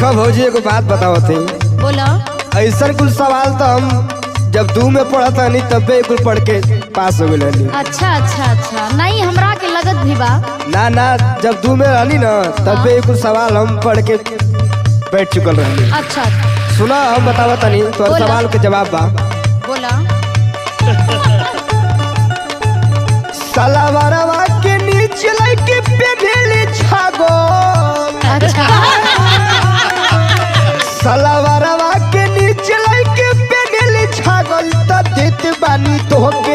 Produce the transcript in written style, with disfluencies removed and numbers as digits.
देखो भौजी एगो बात बताओ थी। बोलो। ऐसा कुछ सवाल तो हम जब 2 में पढ़ता नहीं तबे कुल पढ़ के पास हो गए। अच्छा अच्छा अच्छा, नहीं हमरा के लगत भी बा। ना ना, जब 2 में रहनी ना तबे कुछ सवाल हम पढ़ के बैठ चुकल रहनी। अच्छा सुना हम बतावा तनी तो सवाल के जवाब बा। बोला। सलवारवा के नीचे लइके पेढ़ेली छागो। अच्छा। सलवारवा के नीचे लइके पेढ़ेली छागल त देत बानी तोहके